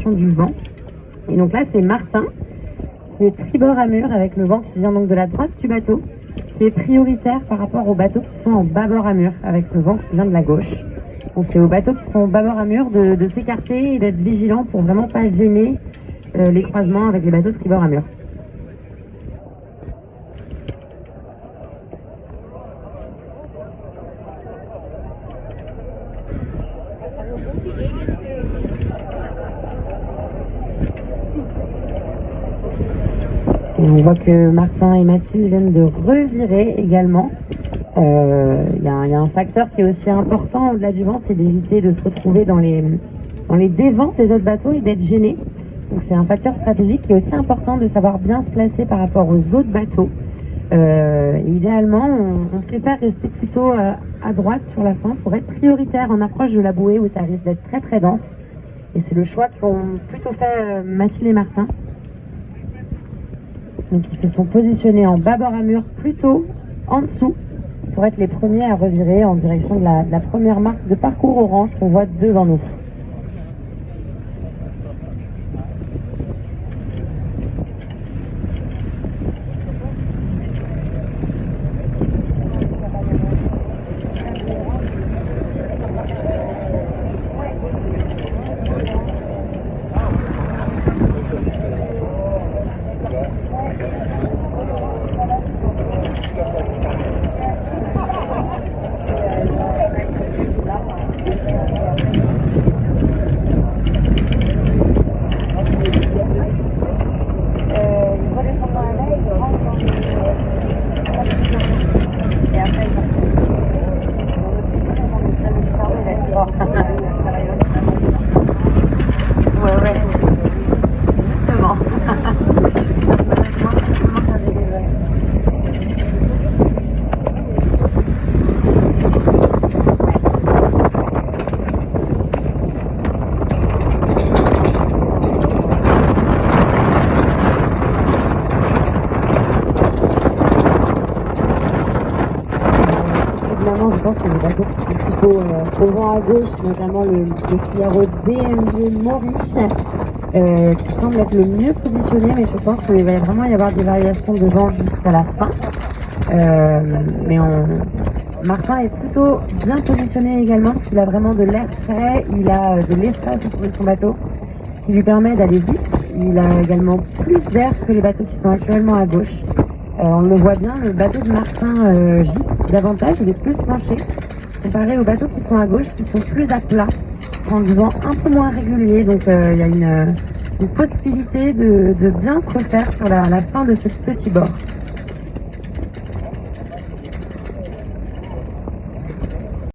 du vent. Et donc là, c'est Martin qui est tribord à mur avec le vent qui vient donc de la droite du bateau, qui est prioritaire par rapport aux bateaux qui sont en bâbord à mur avec le vent qui vient de la gauche. Donc c'est aux bateaux qui sont au bâbord à mur de s'écarter et d'être vigilants pour vraiment pas gêner les croisements avec les bateaux tribord à mur. Et on voit que Martin et Mathilde viennent de revirer également. Il y a un facteur qui est aussi important au-delà du vent, c'est d'éviter de se retrouver dans les dévents des autres bateaux et d'être gêné. Donc c'est un facteur stratégique qui est aussi important de savoir bien se placer par rapport aux autres bateaux. Idéalement, on préfère rester plutôt à droite sur la fin pour être prioritaire en approche de la bouée où ça risque d'être très très dense. Et c'est le choix qu'ont plutôt fait Mathilde et Martin. Donc ils se sont positionnés en bâbord à mur plutôt en dessous pour être les premiers à revirer en direction de la première marque de parcours orange qu'on voit devant nous. Je pense que les bateaux qui sont plutôt au vent à gauche, notamment le Figaro DMG Maurice, qui semble être le mieux positionné, mais je pense qu'il va vraiment y avoir des variations de vent jusqu'à la fin. Martin est plutôt bien positionné également, parce qu'il a vraiment de l'air frais, il a de l'espace autour de son bateau, ce qui lui permet d'aller vite. Il a également plus d'air que les bateaux qui sont actuellement à gauche. On le voit bien, le bateau de Martin gîte davantage, il est plus penché, comparé aux bateaux qui sont à gauche, qui sont plus à plat, en le vent un peu moins régulier. Donc il y a une possibilité de bien se refaire sur la fin de ce petit bord.